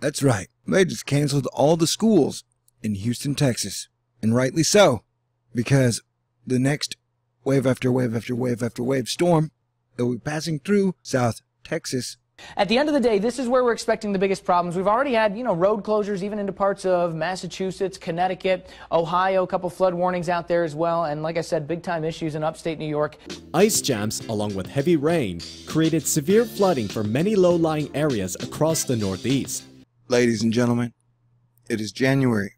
That's right. They just canceled all the schools in Houston, Texas. And rightly so, because the next wave after wave after wave after wave storm that will be passing through South Texas. At the end of the day, this is where we're expecting the biggest problems. We've already had, road closures even into parts of Massachusetts, Connecticut, Ohio, a couple flood warnings out there as well. And like I said, big time issues in upstate New York. Ice jams, along with heavy rain, created severe flooding for many low-lying areas across the Northeast. Ladies and gentlemen, it is January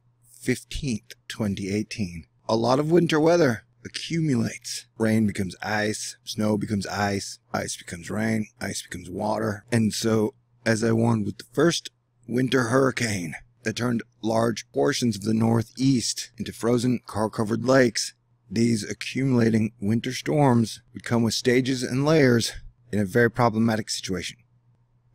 15th, 2018. A lot of winter weather accumulates. Rain becomes ice, snow becomes ice becomes rain, ice becomes water. And so, as I warned with the first winter hurricane that turned large portions of the Northeast into frozen, car-covered lakes, these accumulating winter storms would come with stages and layers in a very problematic situation.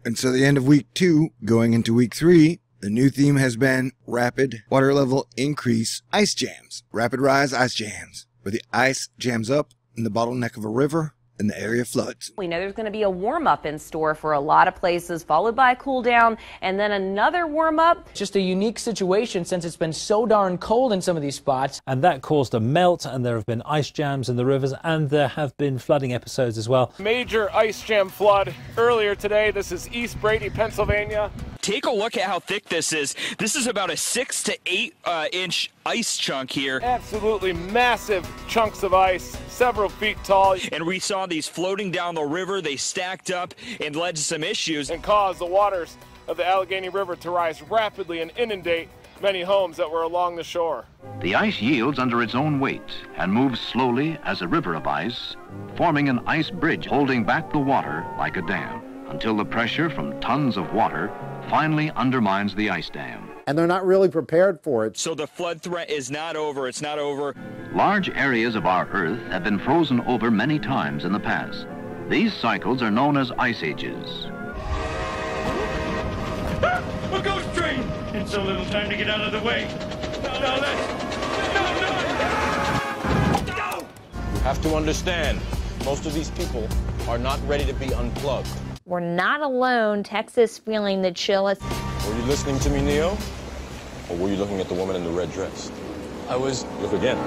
And so the end of week 2, going into week 3, the new theme has been rapid water level increase ice jams. Rapid rise ice jams, where the ice jams up in the bottleneck of a river and the area floods. We know there's going to be a warm-up in store for a lot of places, followed by a cool-down, and then another warm-up. Just a unique situation since it's been so darn cold in some of these spots. And that caused a melt, and there have been ice jams in the rivers, and there have been flooding episodes as well. Major ice jam flood earlier today. This is East Brady, Pennsylvania. Take a look at how thick this is. This is about a 6 to 8 inch ice chunk here. Absolutely massive chunks of ice, several feet tall. And we saw these floating down the river. They stacked up and led to some issues. And caused the waters of the Allegheny River to rise rapidly and inundate many homes that were along the shore. The ice yields under its own weight and moves slowly as a river of ice, forming an ice bridge holding back the water like a dam, until the pressure from tons of water finally undermines the ice dam. And they're not really prepared for it. So the flood threat is not over. It's not over. Large areas of our Earth have been frozen over many times in the past. These cycles are known as ice ages. A ghost train! It's so little time to get out of the way. No, no! You have to understand, most of these people are not ready to be unplugged. We're not alone. Texas feeling the chill. Were you listening to me, Neo? Or were you looking at the woman in the red dress? I was. Look again.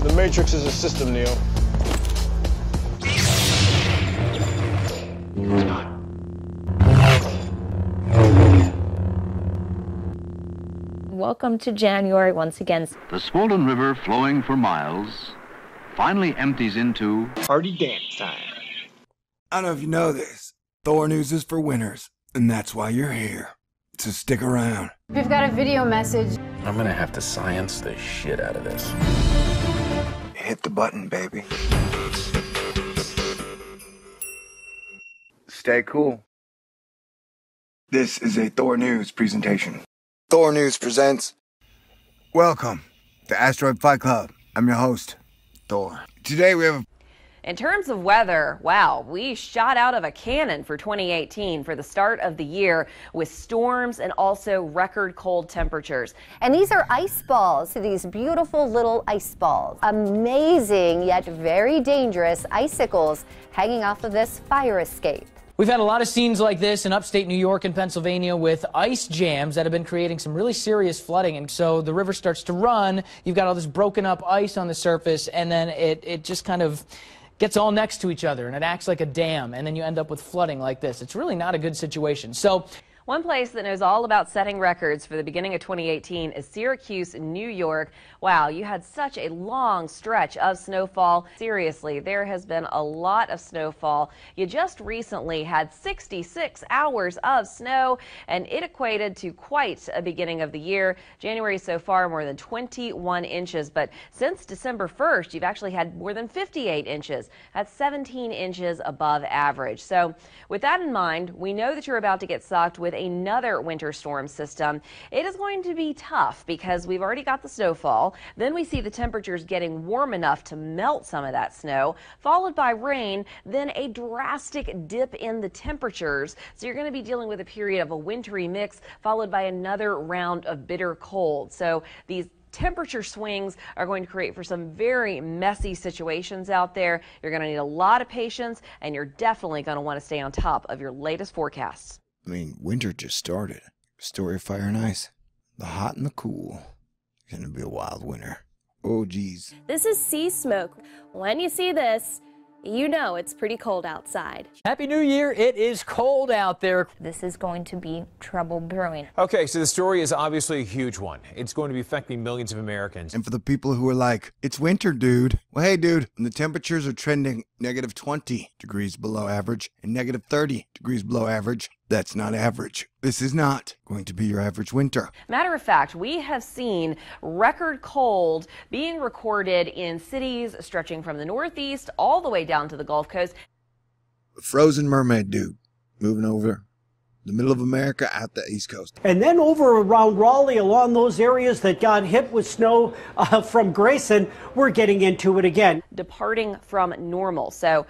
The Matrix is a system, Neo. Welcome to January once again. The swollen river flowing for miles finally empties into party dance time. I don't know if you know this. THORNEWS is for winners, and that's why you're here. So stick around. We've got a video message. I'm gonna have to science the shit out of this. Hit the button, baby. Stay cool. This is a THORNEWS presentation. THORNEWS presents. Welcome to Asteroid Fight Club. I'm your host, Thor. Today we have In terms of weather, wow, we shot out of a cannon for 2018 for the start of the year with storms and also record cold temperatures. And these are ice balls, these beautiful little ice balls. Amazing yet very dangerous icicles hanging off of this fire escape. We've had a lot of scenes like this in upstate New York and Pennsylvania with ice jams that have been creating some really serious flooding. And so the river starts to run, you've got all this broken up ice on the surface, and then it just kind of gets all next to each other and it acts like a dam, and then you end up with flooding like this. It's really not a good situation. So one place that knows all about setting records for the beginning of 2018 is Syracuse, New York. Wow, you had such a long stretch of snowfall. Seriously, there has been a lot of snowfall. You just recently had 66 hours of snow, and it equated to quite a beginning of the year. January so far, more than 21 inches, but since December 1st, you've actually had more than 58 inches. That's 17 inches above average. So with that in mind, we know that you're about to get socked with another winter storm system. It is going to be tough because we've already got the snowfall. Then we see the temperatures getting warm enough to melt some of that snow, followed by rain, then a drastic dip in the temperatures. So you're going to be dealing with a period of a wintry mix, followed by another round of bitter cold. So these temperature swings are going to create for some very messy situations out there. You're going to need a lot of patience, and you're definitely going to want to stay on top of your latest forecasts. I mean, winter just started. Story of fire and ice. The hot and the cool. It's gonna be a wild winter. Oh, geez. This is sea smoke. When you see this, you know it's pretty cold outside. Happy New Year. It is cold out there. This is going to be trouble brewing. Okay, so the story is obviously a huge one. It's going to be affecting millions of Americans. And for the people who are like, it's winter, dude. Well, hey, dude, when the temperatures are trending negative 20 degrees below average and negative 30 degrees below average, that's not average. This is not going to be your average winter. Matter of fact, we have seen record cold being recorded in cities stretching from the Northeast all the way down to the Gulf Coast. The frozen mermaid dude moving over the middle of America out the East Coast. And then over around Raleigh, along those areas that got hit with snow from Grayson, we're getting into it again. Departing from normal. So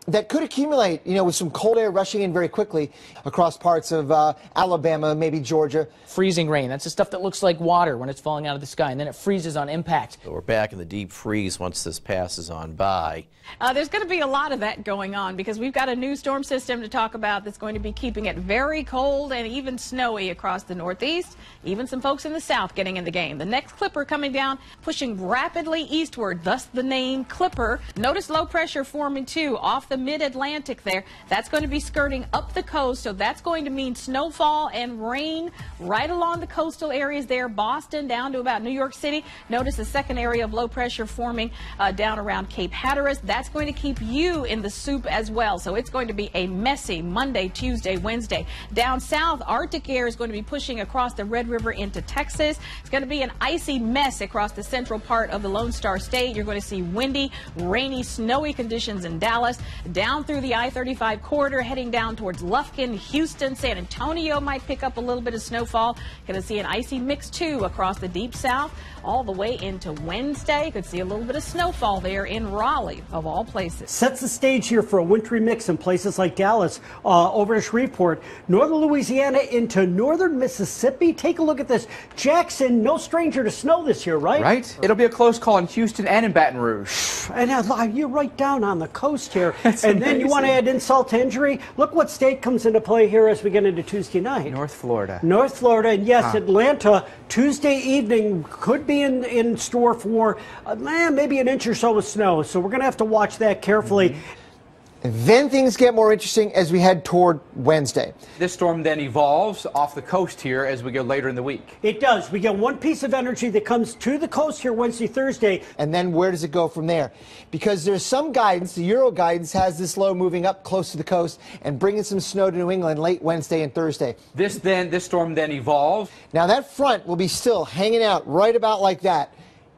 that could accumulate, you know, with some cold air rushing in very quickly across parts of Alabama, maybe Georgia. Freezing rain. That's the stuff that looks like water when it's falling out of the sky, and then it freezes on impact. So we're back in the deep freeze once this passes on by. There's going to be a lot of that going on because we've got a new storm system to talk about that's going to be keeping it very cold and even snowy across the Northeast. Even some folks in the South getting in the game. The next Clipper coming down, pushing rapidly eastward, thus the name Clipper. Notice low pressure forming too off the mid-Atlantic there. That's going to be skirting up the coast, so that's going to mean snowfall and rain right along the coastal areas there, Boston down to about New York City. Notice the second area of low pressure forming down around Cape Hatteras. That's going to keep you in the soup as well, so it's going to be a messy Monday, Tuesday, Wednesday. Down south, Arctic air is going to be pushing across the Red River into Texas. It's going to be an icy mess across the central part of the Lone Star State. You're going to see windy, rainy, snowy conditions in Dallas. Down through the I-35 corridor, heading down towards Lufkin, Houston, San Antonio might pick up a little bit of snowfall. Going to see an icy mix too across the deep south all the way into Wednesday. Could see a little bit of snowfall there in Raleigh, of all places. Sets the stage here for a wintry mix in places like Dallas, over to Shreveport, northern Louisiana into northern Mississippi. Take a look at this. Jackson, no stranger to snow this year, right? Right. It'll be a close call in Houston and in Baton Rouge. And you're right down on the coast here. That's and amazing. then you want to add insult to injury? Look what state comes into play here as we get into Tuesday night. North Florida. North Florida, and yes, Atlanta, Tuesday evening could be in store for maybe an inch or so of snow. So we're going to have to watch that carefully. Then things get more interesting as we head toward Wednesday. This storm then evolves off the coast here as we go later in the week. It does. We get one piece of energy that comes to the coast here Wednesday, Thursday. And then where does it go from there? Because there's some guidance, the Euro guidance has this low moving up close to the coast and bringing some snow to New England late Wednesday and Thursday. This storm then evolves. Now that front will be still hanging out right about like that.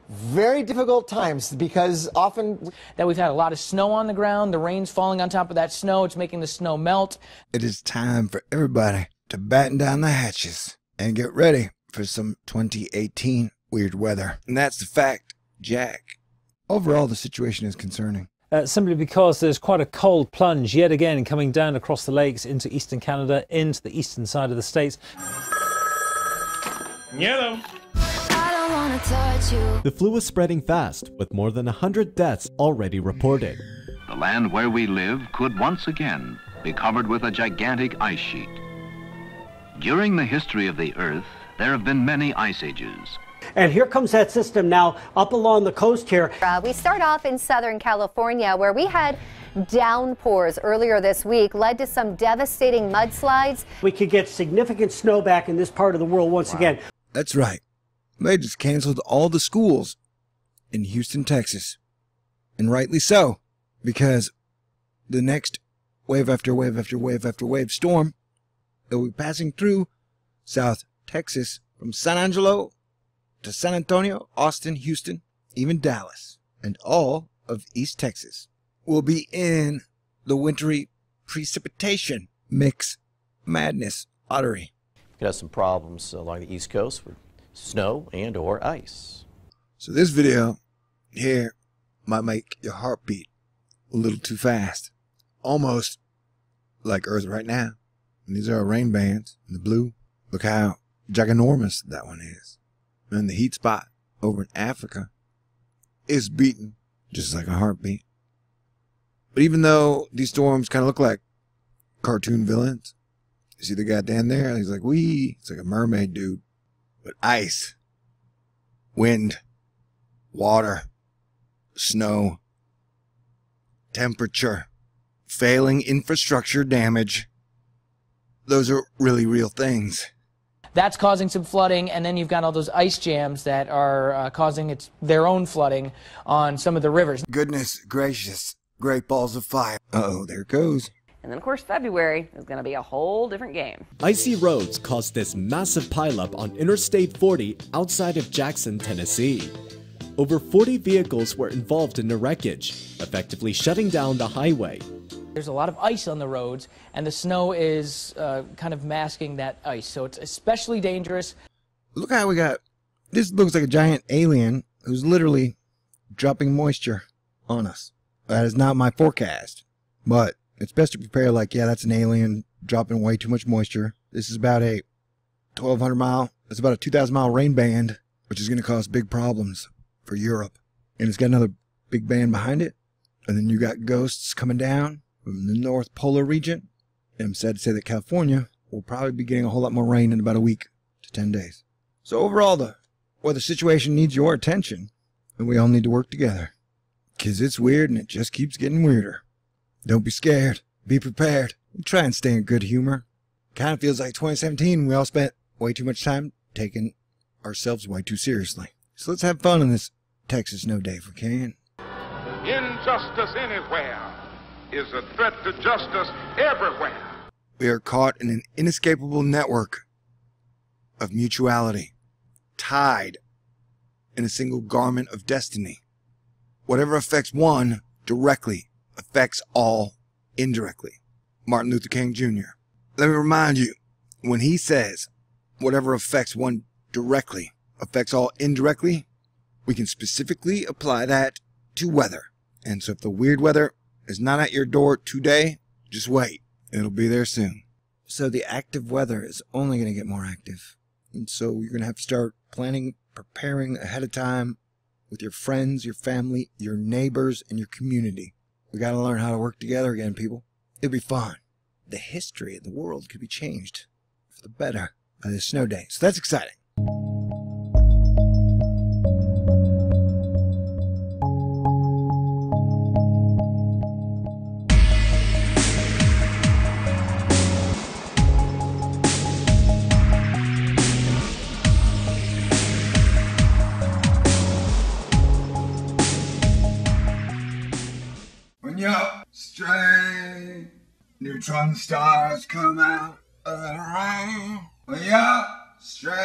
Very difficult times because often that we've had a lot of snow on the ground. The rain's falling on top of that snow. It's making the snow melt. It is time for everybody to batten down the hatches and get ready for some 2018 weird weather. And that's the fact, Jack. Overall, the situation is concerning. Simply because there's quite a cold plunge yet again coming down across the lakes into eastern Canada, into the eastern side of the states. Yellow. The flu is spreading fast, with more than 100 deaths already reported. The land where we live could once again be covered with a gigantic ice sheet. During the history of the Earth, there have been many ice ages. And here comes that system now up along the coast here. We start off in Southern California, where we had downpours earlier this week, led to some devastating mudslides. We could get significant snowback in this part of the world once again. That's right. They just canceled all the schools in Houston, Texas. And rightly so, because the next wave after wave after wave after wave storm that will be passing through South Texas from San Angelo to San Antonio, Austin, Houston, even Dallas, and all of East Texas will be in the wintry precipitation mix madness lottery. We could have some problems along the East Coast with snow and or ice. So this video here might make your heart beat a little too fast. Almost like Earth right now. And these are our rain bands in the blue. Look how giganormous that one is. And the heat spot over in Africa is beating just like a heartbeat. But even though these storms kind of look like cartoon villains, you see the guy down there? He's like, wee. It's like a mermaid dude. But ice, wind, water, snow, temperature, failing infrastructure damage. Those are really real things. That's causing some flooding, and then you've got all those ice jams that are causing their own flooding on some of the rivers. Goodness gracious, great balls of fire. Uh-oh, there it goes. And then, of course, February is going to be a whole different game. Icy roads caused this massive pileup on Interstate 40 outside of Jackson, Tennessee. Over 40 vehicles were involved in the wreckage, effectively shutting down the highway. There's a lot of ice on the roads, and the snow is kind of masking that ice, so it's especially dangerous. Look how we got, this looks like a giant alien who's literally dropping moisture on us. That is not my forecast, but it's best to prepare like, yeah, that's an alien dropping way too much moisture. This is about a 1,200 mile, it's about a 2,000 mile rain band, which is going to cause big problems for Europe. And it's got another big band behind it. And then you got ghosts coming down from the North Polar region. And I'm sad to say that California will probably be getting a whole lot more rain in about a week to 10 days. So overall, the weather situation needs your attention. And we all need to work together. Because it's weird and it just keeps getting weirder. Don't be scared. Be prepared. And try and stay in good humor. Kind of feels like 2017. We all spent way too much time taking ourselves way too seriously. So let's have fun on this Texas snow day if we can. Injustice anywhere is a threat to justice everywhere. We are caught in an inescapable network of mutuality, tied in a single garment of destiny. Whatever affects one directly affects all indirectly. Martin Luther King Jr. Let me remind you, when he says whatever affects one directly affects all indirectly, we can specifically apply that to weather. And so if the weird weather is not at your door today, just wait. It'll be there soon. So the active weather is only going to get more active. And so you're going to have to start planning, preparing ahead of time with your friends, your family, your neighbors, and your community. We got to learn how to work together again, people. It'll be fun. The history of the world could be changed for the better by this snow day. So that's exciting. When you're straight, neutron stars come out of the rain. When you're straight.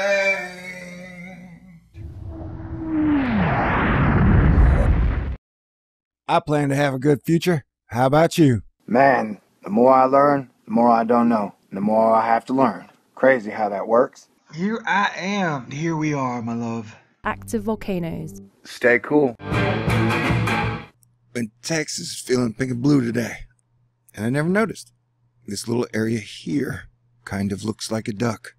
I plan to have a good future. How about you? Man, the more I learn, the more I don't know. And the more I have to learn. Crazy how that works. Here I am. Here we are, my love. Active volcanoes. Stay cool. And Texas is feeling pink and blue today. And I never noticed. This little area here kind of looks like a duck.